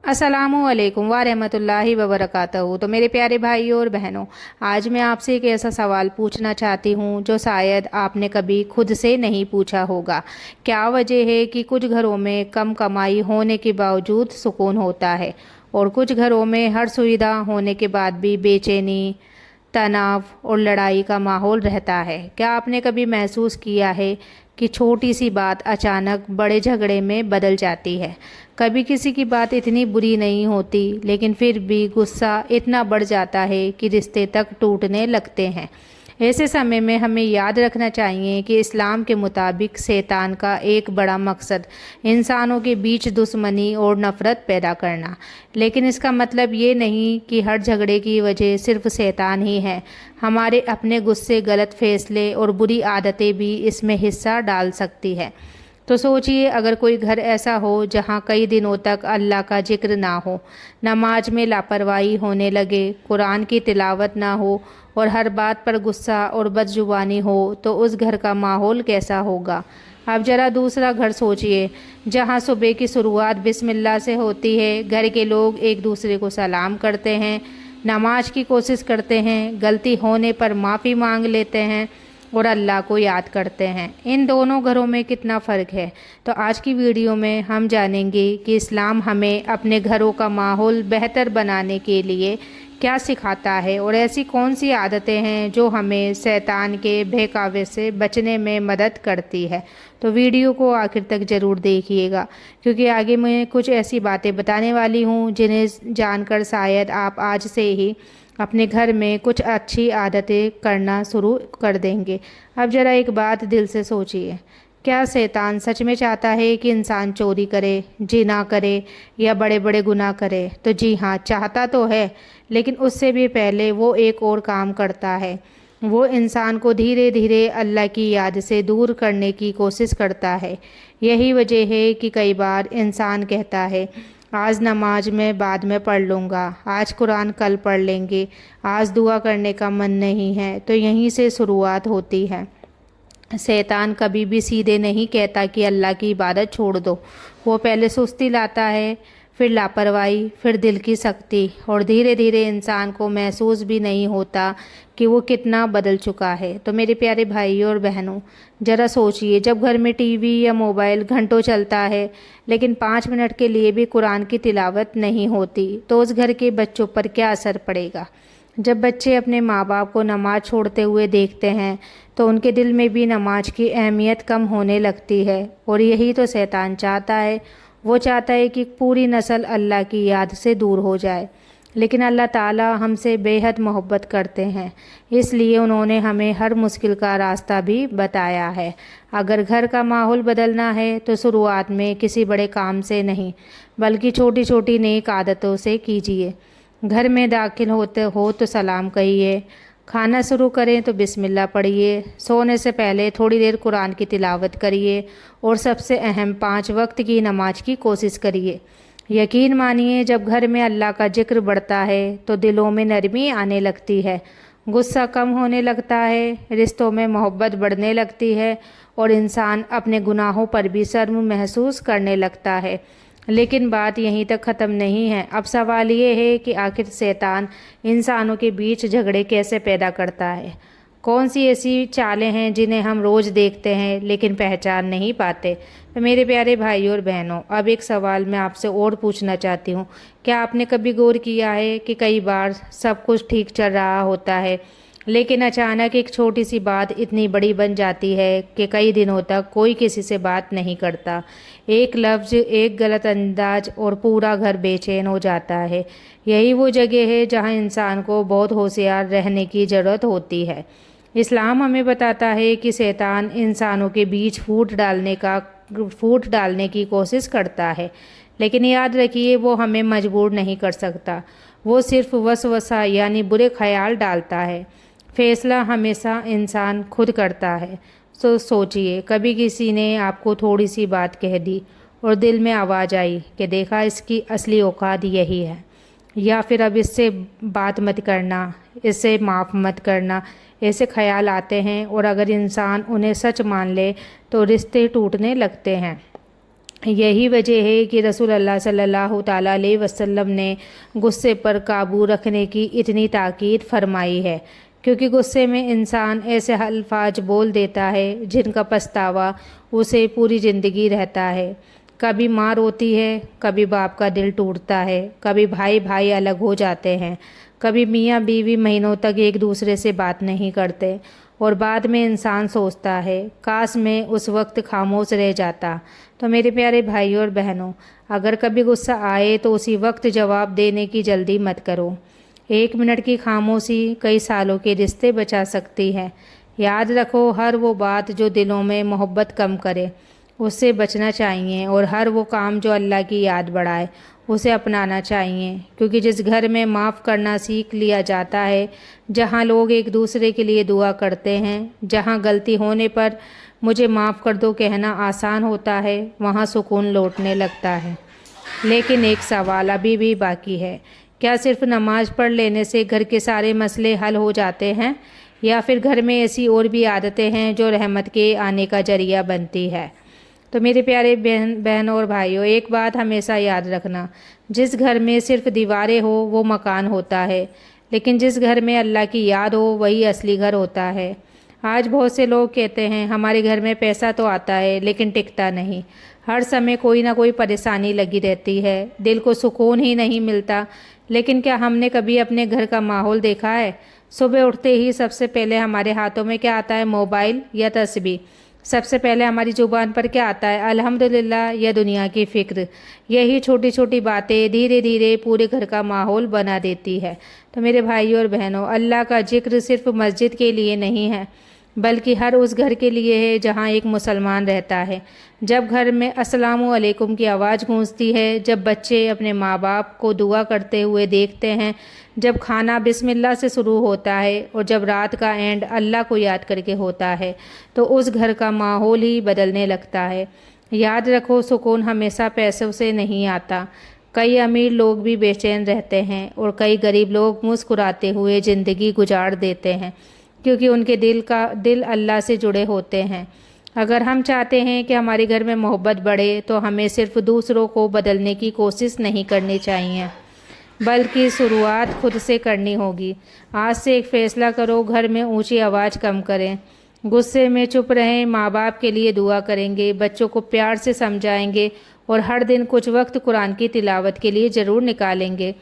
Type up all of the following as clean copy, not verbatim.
अस्सलामुअलैकुम वारहमतुल्लाहि वबरकातहू। तो मेरे प्यारे भाइयों और बहनों, आज मैं आपसे एक ऐसा सवाल पूछना चाहती हूँ जो शायद आपने कभी खुद से नहीं पूछा होगा। क्या वजह है कि कुछ घरों में कम कमाई होने के बावजूद सुकून होता है और कुछ घरों में हर सुविधा होने के बाद भी बेचैनी, तनाव और लड़ाई का माहौल रहता है? क्या आपने कभी महसूस किया है कि छोटी सी बात अचानक बड़े झगड़े में बदल जाती है? कभी किसी की बात इतनी बुरी नहीं होती, लेकिन फिर भी गुस्सा इतना बढ़ जाता है कि रिश्ते तक टूटने लगते हैं। ऐसे समय में हमें याद रखना चाहिए कि इस्लाम के मुताबिक शैतान का एक बड़ा मकसद इंसानों के बीच दुश्मनी और नफ़रत पैदा करना। लेकिन इसका मतलब ये नहीं कि हर झगड़े की वजह सिर्फ शैतान ही है। हमारे अपने गुस्से, गलत फैसले और बुरी आदतें भी इसमें हिस्सा डाल सकती है। तो सोचिए, अगर कोई घर ऐसा हो जहाँ कई दिनों तक अल्लाह का जिक्र ना हो, नमाज में लापरवाही होने लगे, कुरान की तिलावत ना हो और हर बात पर गुस्सा और बदजुबानी हो, तो उस घर का माहौल कैसा होगा? अब ज़रा दूसरा घर सोचिए, जहाँ सुबह की शुरुआत बिस्मिल्लाह से होती है। घर के लोग एक दूसरे को सलाम करते हैं, नमाज की कोशिश करते हैं, गलती होने पर माफ़ी मांग लेते हैं और अल्लाह को याद करते हैं। इन दोनों घरों में कितना फ़र्क है। तो आज की वीडियो में हम जानेंगे कि इस्लाम हमें अपने घरों का माहौल बेहतर बनाने के लिए क्या सिखाता है और ऐसी कौन सी आदतें हैं जो हमें शैतान के बहकावे से बचने में मदद करती है। तो वीडियो को आखिर तक ज़रूर देखिएगा, क्योंकि आगे मैं कुछ ऐसी बातें बताने वाली हूँ जिन्हें जानकर शायद आप आज से ही अपने घर में कुछ अच्छी आदतें करना शुरू कर देंगे। अब ज़रा एक बात दिल से सोचिए, क्या शैतान सच में चाहता है कि इंसान चोरी करे, जिना करे या बड़े बड़े गुनाह करे? तो जी हाँ, चाहता तो है, लेकिन उससे भी पहले वो एक और काम करता है। वो इंसान को धीरे धीरे अल्लाह की याद से दूर करने की कोशिश करता है। यही वजह है कि कई बार इंसान कहता है, आज नमाज में बाद में पढ़ लूँगा, आज कुरान कल पढ़ लेंगे, आज दुआ करने का मन नहीं है। तो यहीं से शुरुआत होती है। शैतान कभी भी सीधे नहीं कहता कि अल्लाह की इबादत छोड़ दो। वो पहले सुस्ती लाता है, फिर लापरवाही, फिर दिल की सख्ती, और धीरे धीरे इंसान को महसूस भी नहीं होता कि वो कितना बदल चुका है। तो मेरे प्यारे भाइयों और बहनों, ज़रा सोचिए, जब घर में टीवी या मोबाइल घंटों चलता है लेकिन 5 मिनट के लिए भी कुरान की तिलावत नहीं होती, तो उस घर के बच्चों पर क्या असर पड़ेगा? जब बच्चे अपने माँ बाप को नमाज छोड़ते हुए देखते हैं तो उनके दिल में भी नमाज की अहमियत कम होने लगती है। और यही तो शैतान चाहता है। वो चाहता है कि पूरी नस्ल अल्लाह की याद से दूर हो जाए। लेकिन अल्लाह ताला हमसे बेहद मोहब्बत करते हैं, इसलिए उन्होंने हमें हर मुश्किल का रास्ता भी बताया है। अगर घर का माहौल बदलना है तो शुरुआत में किसी बड़े काम से नहीं, बल्कि छोटी छोटी नेक आदतों से कीजिए। घर में दाखिल होते हो तो सलाम कहिए, खाना शुरू करें तो बिस्मिल्लाह पढ़िए, सोने से पहले थोड़ी देर कुरान की तिलावत करिए और सबसे अहम 5 वक्त की नमाज की कोशिश करिए। यकीन मानिए, जब घर में अल्लाह का जिक्र बढ़ता है तो दिलों में नरमी आने लगती है, गुस्सा कम होने लगता है, रिश्तों में मोहब्बत बढ़ने लगती है और इंसान अपने गुनाहों पर भी शर्म महसूस करने लगता है। लेकिन बात यहीं तक ख़त्म नहीं है। अब सवाल ये है कि आखिर शैतान इंसानों के बीच झगड़े कैसे पैदा करता है? कौन सी ऐसी चालें हैं जिन्हें हम रोज़ देखते हैं लेकिन पहचान नहीं पाते? तो मेरे प्यारे भाइयों और बहनों, अब एक सवाल मैं आपसे और पूछना चाहती हूँ। क्या आपने कभी गौर किया है कि कई बार सब कुछ ठीक चल रहा होता है, लेकिन अचानक एक छोटी सी बात इतनी बड़ी बन जाती है कि कई दिनों तक कोई किसी से बात नहीं करता। एक लफ्ज़, एक गलत अंदाज और पूरा घर बेचैन हो जाता है। यही वो जगह है जहाँ इंसान को बहुत होशियार रहने की ज़रूरत होती है। इस्लाम हमें बताता है कि शैतान इंसानों के बीच फूट डालने की कोशिश करता है, लेकिन याद रखिए, वो हमें मजबूर नहीं कर सकता। वो सिर्फ वसवसा यानी बुरे ख्याल डालता है। फैसला हमेशा इंसान खुद करता है। तो सोचिए, कभी किसी ने आपको थोड़ी सी बात कह दी और दिल में आवाज़ आई कि देखा, इसकी असली औकात यही है, या फिर अब इससे बात मत करना, इससे माफ़ मत करना। ऐसे ख्याल आते हैं और अगर इंसान उन्हें सच मान ले तो रिश्ते टूटने लगते हैं। यही वजह है कि रसूल अल्लाह सल्लल्लाहु ताला अलैहि वसल्लम ने गुस्से पर काबू रखने की इतनी ताकीद फरमाई है, क्योंकि गुस्से में इंसान ऐसे अल्फाज बोल देता है जिनका पछतावा उसे पूरी ज़िंदगी रहता है। कभी माँ रोती है, कभी बाप का दिल टूटता है, कभी भाई भाई अलग हो जाते हैं, कभी मियाँ बीवी महीनों तक एक दूसरे से बात नहीं करते, और बाद में इंसान सोचता है काश मैं उस वक्त खामोश रह जाता। तो मेरे प्यारे भाइयों और बहनों, अगर कभी गुस्सा आए तो उसी वक्त जवाब देने की जल्दी मत करो। 1 मिनट की खामोशी कई सालों के रिश्ते बचा सकती है। याद रखो, हर वो बात जो दिलों में मोहब्बत कम करे उससे बचना चाहिए, और हर वो काम जो अल्लाह की याद बढ़ाए उसे अपनाना चाहिए, क्योंकि जिस घर में माफ़ करना सीख लिया जाता है, जहाँ लोग एक दूसरे के लिए दुआ करते हैं, जहाँ गलती होने पर मुझे माफ़ कर दो कहना आसान होता है, वहाँ सुकून लौटने लगता है। लेकिन एक सवाल अभी भी बाकी है, क्या सिर्फ नमाज पढ़ लेने से घर के सारे मसले हल हो जाते हैं, या फिर घर में ऐसी और भी आदतें हैं जो रहमत के आने का जरिया बनती है? तो मेरे प्यारे बहनों और भाइयों, एक बात हमेशा याद रखना, जिस घर में सिर्फ दीवारें हो वो मकान होता है, लेकिन जिस घर में अल्लाह की याद हो वही असली घर होता है। आज बहुत से लोग कहते हैं हमारे घर में पैसा तो आता है लेकिन टिकता नहीं, हर समय कोई ना कोई परेशानी लगी रहती है, दिल को सुकून ही नहीं मिलता। लेकिन क्या हमने कभी अपने घर का माहौल देखा है? सुबह उठते ही सबसे पहले हमारे हाथों में क्या आता है? मोबाइल या तस्बीह? सबसे पहले हमारी ज़ुबान पर क्या आता है? अल्हम्दुलिल्लाह या दुनिया की फ़िक्र? यही छोटी छोटी बातें धीरे धीरे पूरे घर का माहौल बना देती है। तो मेरे भाइयों और बहनों, अल्लाह का जिक्र सिर्फ मस्जिद के लिए नहीं है, बल्कि हर उस घर के लिए है जहाँ एक मुसलमान रहता है। जब घर में अस्सलामु अलैकुम की आवाज़ गूंजती है, जब बच्चे अपने माँ बाप को दुआ करते हुए देखते हैं, जब खाना बिस्मिल्लाह से शुरू होता है, और जब रात का एंड अल्लाह को याद करके होता है, तो उस घर का माहौल ही बदलने लगता है। याद रखो, सुकून हमेशा पैसों से नहीं आता। कई अमीर लोग भी बेचैन रहते हैं, और कई गरीब लोग मुस्कुराते हुए ज़िंदगी गुजार देते हैं, क्योंकि उनके दिल अल्लाह से जुड़े होते हैं। अगर हम चाहते हैं कि हमारे घर में मोहब्बत बढ़े, तो हमें सिर्फ दूसरों को बदलने की कोशिश नहीं करनी चाहिए, बल्कि शुरुआत खुद से करनी होगी। आज से एक फ़ैसला करो, घर में ऊंची आवाज़ कम करें, गुस्से में चुप रहें, माँ बाप के लिए दुआ करेंगे, बच्चों को प्यार से समझाएंगे, और हर दिन कुछ वक्त कुरान की तिलावत के लिए ज़रूर निकालेंगे।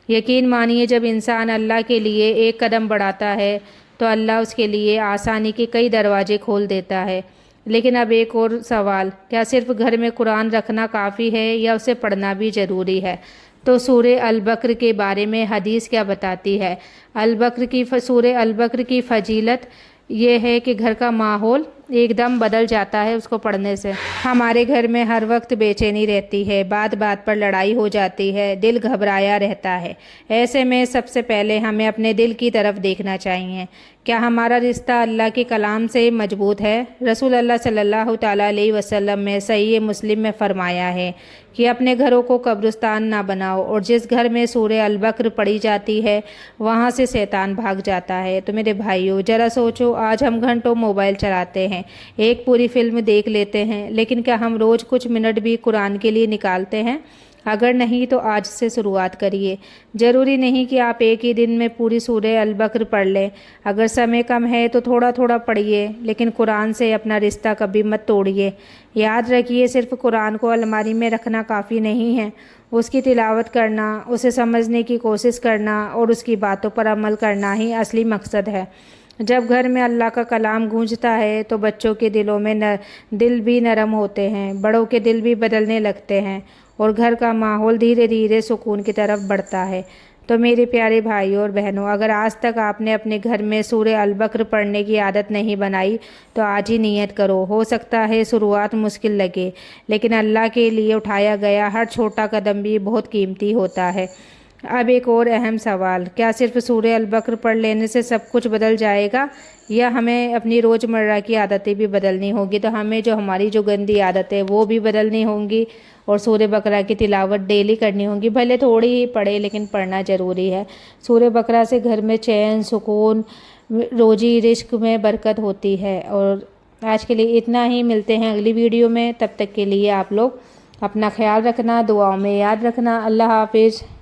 यकीन मानिए, जब इंसान अल्लाह के लिए एक कदम बढ़ाता है तो अल्लाह उसके लिए आसानी के कई दरवाजे खोल देता है। लेकिन अब एक और सवाल, क्या सिर्फ घर में कुरान रखना काफ़ी है या उसे पढ़ना भी ज़रूरी है? तो सूरे अल बकर के बारे में हदीस क्या बताती है? सूरे अल बकर की फजीलत ये है कि घर का माहौल एकदम बदल जाता है उसको पढ़ने से। हमारे घर में हर वक्त बेचैनी रहती है, बात बात पर लड़ाई हो जाती है, दिल घबराया रहता है। ऐसे में सबसे पहले हमें अपने दिल की तरफ देखना चाहिए। क्या हमारा रिश्ता अल्लाह के कलाम से मजबूत है? रसूल अल्लाह सल्लल्लाहु ताला अलैहि वसल्लम में सही मुस्लिम में फरमाया है कि अपने घरों को कब्रिस्तान ना बनाओ, और जिस घर में सूरे अल बकर पढ़ी जाती है वहाँ से शैतान भाग जाता है। तो मेरे भाइयों, ज़रा सोचो, आज हम घंटों मोबाइल चलाते हैं, एक पूरी फिल्म देख लेते हैं, लेकिन क्या हम रोज़ कुछ मिनट भी कुरान के लिए निकालते हैं? अगर नहीं तो आज से शुरुआत करिए। ज़रूरी नहीं कि आप एक ही दिन में पूरी सूरह अल बकर पढ़ लें। अगर समय कम है तो थोड़ा थोड़ा पढ़िए, लेकिन कुरान से अपना रिश्ता कभी मत तोड़िए। याद रखिए, सिर्फ कुरान को अलमारी में रखना काफ़ी नहीं है, उसकी तिलावत करना, उसे समझने की कोशिश करना और उसकी बातों पर अमल करना ही असली मकसद है। जब घर में अल्लाह का कलाम गूंजता है तो बच्चों के दिलों में दिल भी नरम होते हैं, बड़ों के दिल भी बदलने लगते हैं, और घर का माहौल धीरे धीरे सुकून की तरफ बढ़ता है। तो मेरे प्यारे भाइयों और बहनों, अगर आज तक आपने अपने घर में सूरह अल बकर पढ़ने की आदत नहीं बनाई तो आज ही नियत करो। हो सकता है शुरुआत मुश्किल लगे, लेकिन अल्लाह के लिए उठाया गया हर छोटा कदम भी बहुत कीमती होता है। अब एक और अहम सवाल, क्या सिर्फ सूरह अल बकर पढ़ लेने से सब कुछ बदल जाएगा, या हमें अपनी रोज़मर्रा की आदतें भी बदलनी होगी? तो हमें हमारी जो गंदी आदतें वो भी बदलनी होंगी, और सूरह बकरा की तिलावत डेली करनी होगी। भले थोड़ी ही पढ़े, लेकिन पढ़ना ज़रूरी है। सूरह बकरा से घर में चैन, सुकून, रोजी रिस्क में बरकत होती है। और आज के लिए इतना ही, मिलते हैं अगली वीडियो में। तब तक के लिए आप लोग اپنا خیال رکھنا، دعاؤں میں یاد رکھنا۔ اللہ حافظ۔